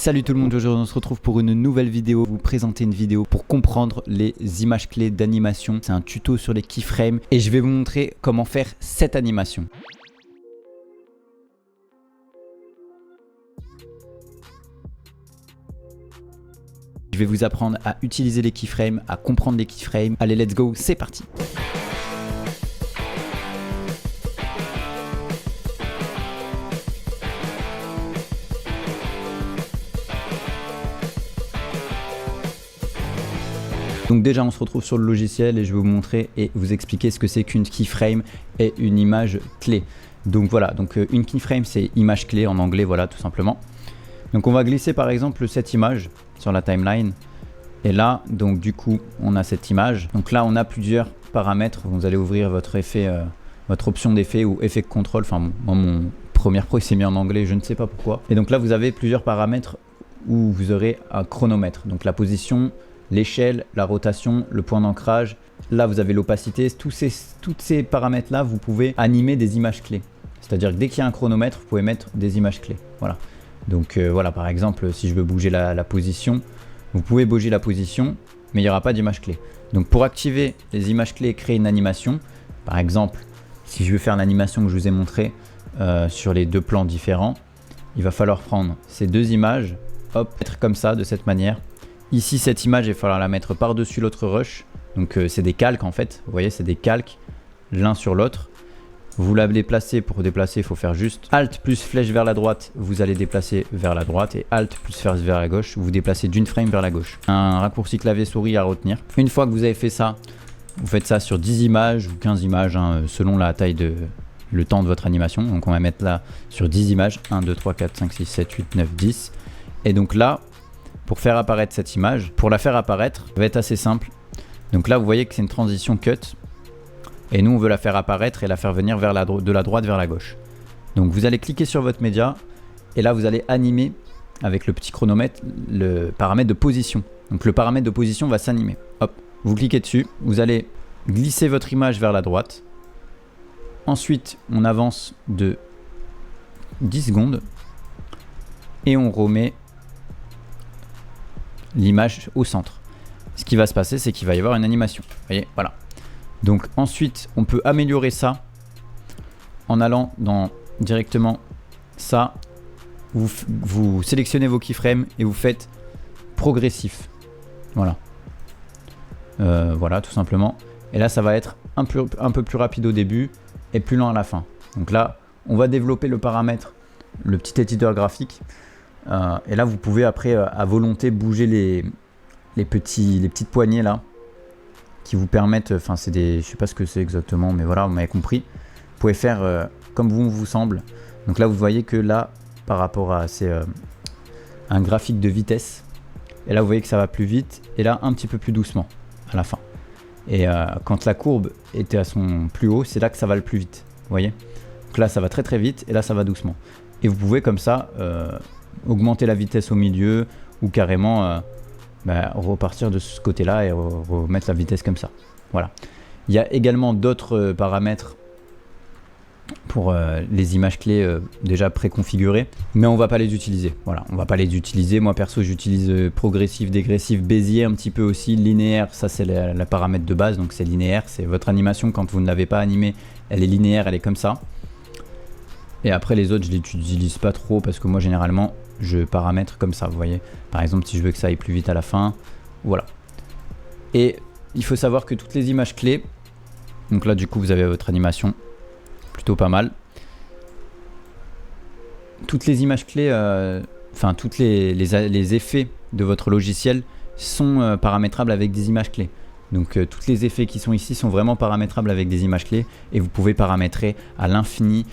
Salut tout le monde, aujourd'hui on se retrouve pour une nouvelle vidéo, vous présenter une vidéo pour comprendre les images clés d'animation. C'est un tuto sur les keyframes et je vais vous montrer comment faire cette animation. Je vais vous apprendre à utiliser les keyframes, à comprendre les keyframes. Allez, let's go, c'est parti! Donc déjà on se retrouve sur le logiciel et je vais vous montrer et vous expliquer ce que c'est qu'une keyframe et une image clé. Donc voilà, donc une keyframe c'est image clé en anglais, voilà tout simplement. Donc on va glisser par exemple cette image sur la timeline et là donc du coup on a cette image. Donc là on a plusieurs paramètres, vous allez ouvrir votre effet, votre option d'effet ou effet contrôle. Enfin moi mon Premiere Pro il s'est mis en anglais, je ne sais pas pourquoi. Et donc là vous avez plusieurs paramètres où vous aurez un chronomètre, donc la position, l'échelle, la rotation, le point d'ancrage. Là, vous avez l'opacité. Tous ces paramètres-là, vous pouvez animer des images clés. C'est-à-dire que dès qu'il y a un chronomètre, vous pouvez mettre des images clés. Voilà. Donc voilà, par exemple, si je veux bouger la position, vous pouvez bouger la position, mais il n'y aura pas d'image clé. Donc pour activer les images clés et créer une animation, par exemple, si je veux faire l'animation que je vous ai montrée sur les deux plans différents, il va falloir prendre ces deux images, hop, mettre comme ça, de cette manière. Ici, cette image, il va falloir la mettre par-dessus l'autre rush. Donc, c'est des calques en fait. Vous voyez, c'est des calques l'un sur l'autre. Vous la déplacez. Pour déplacer, il faut faire juste Alt plus flèche vers la droite. Vous allez déplacer vers la droite. Et Alt plus flèche vers la gauche. Vous déplacez d'une frame vers la gauche. Un raccourci clavier souris à retenir. Une fois que vous avez fait ça, vous faites ça sur 10 images ou 15 images, hein, selon la taille le temps de votre animation. Donc, on va mettre là sur 10 images. 1, 2, 3, 4, 5, 6, 7, 8, 9, 10. Et donc là, pour faire apparaître cette image, pour la faire apparaître, ça va être assez simple. Donc là, vous voyez que c'est une transition cut. Et nous, on veut la faire apparaître et la faire venir vers de la droite vers la gauche. Donc vous allez cliquer sur votre média. Et là, vous allez animer avec le petit chronomètre le paramètre de position. Donc le paramètre de position va s'animer. Hop, vous cliquez dessus. Vous allez glisser votre image vers la droite. Ensuite, on avance de 10 secondes. Et on remet l'image au centre. Ce qui va se passer, c'est qu'il va y avoir une animation. Vous voyez, voilà. Donc ensuite, on peut améliorer ça en allant dans directement ça. Vous sélectionnez vos keyframes et vous faites progressif. Voilà. Voilà, tout simplement. Et là, ça va être un peu plus rapide au début et plus lent à la fin. Donc là, on va développer le paramètre, le petit éditeur graphique. Et là vous pouvez après à volonté bouger les petites poignées là qui vous permettent, enfin c'est des, je sais pas ce que c'est exactement, mais voilà, vous m'avez compris. Vous pouvez faire comme vous semble. Donc là vous voyez que là par rapport à un graphique de vitesse, et là vous voyez que ça va plus vite et là un petit peu plus doucement à la fin. Et quand la courbe était à son plus haut, c'est là que ça va le plus vite, vous voyez. Donc là ça va très vite et là ça va doucement. Et vous pouvez comme ça augmenter la vitesse au milieu ou carrément repartir de ce côté là et remettre la vitesse comme ça. Voilà. Il y a également d'autres paramètres pour les images clés déjà préconfigurées, mais on va pas les utiliser. Voilà, on va pas les utiliser. Moi perso j'utilise progressif, dégressif, Bézier un petit peu aussi, linéaire. Ça c'est le paramètre de base, donc c'est linéaire. C'est votre animation quand vous ne l'avez pas animée, elle est linéaire, elle est comme ça. Et après les autres je les utilise pas trop parce que moi généralement je paramètre comme ça, vous voyez. Par exemple si je veux que ça aille plus vite à la fin, voilà. Et il faut savoir que toutes les images clés, donc là du coup vous avez votre animation, plutôt pas mal. Toutes les images clés, enfin toutes les effets de votre logiciel sont paramétrables avec des images clés. Donc tous les effets qui sont ici sont vraiment paramétrables avec des images clés et vous pouvez paramétrer à l'infini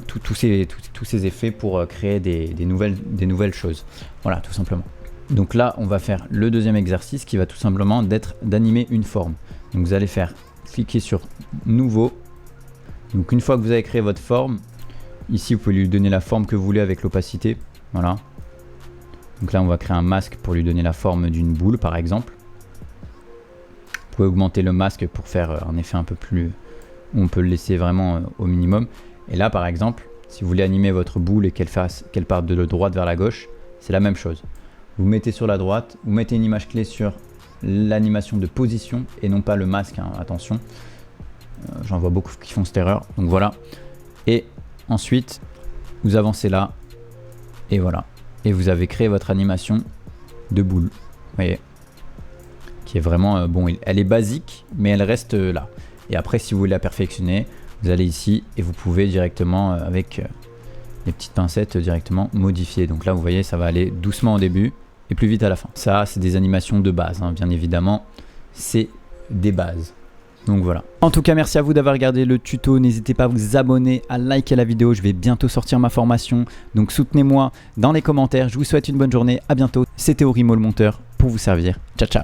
tous ces effets pour créer des nouvelles choses. Voilà, tout simplement. Donc là, on va faire le deuxième exercice qui va tout simplement être d'animer une forme. Donc vous allez cliquer sur Nouveau. Donc une fois que vous avez créé votre forme, ici vous pouvez lui donner la forme que vous voulez avec l'opacité. Voilà. Donc là, on va créer un masque pour lui donner la forme d'une boule par exemple. Vous pouvez augmenter le masque pour faire un effet un peu plus... On peut le laisser vraiment au minimum. Et là, par exemple, si vous voulez animer votre boule et qu'elle parte de droite vers la gauche, c'est la même chose. Vous mettez sur la droite, vous mettez une image clé sur l'animation de position et non pas le masque, hein, attention. J'en vois beaucoup qui font cette erreur, donc voilà. Et ensuite, vous avancez là, et voilà. Et vous avez créé votre animation de boule, vous voyez, qui est vraiment, bon, elle est basique, mais elle reste là. Et après, si vous voulez la perfectionner, vous allez ici et vous pouvez directement, avec les petites pincettes, directement modifier. Donc là, vous voyez, ça va aller doucement au début et plus vite à la fin. Ça, c'est des animations de base, hein, bien évidemment, c'est des bases. Donc voilà. En tout cas, merci à vous d'avoir regardé le tuto. N'hésitez pas à vous abonner, à liker la vidéo. Je vais bientôt sortir ma formation. Donc soutenez-moi dans les commentaires. Je vous souhaite une bonne journée. À bientôt. C'était Orimo le monteur pour vous servir. Ciao, ciao.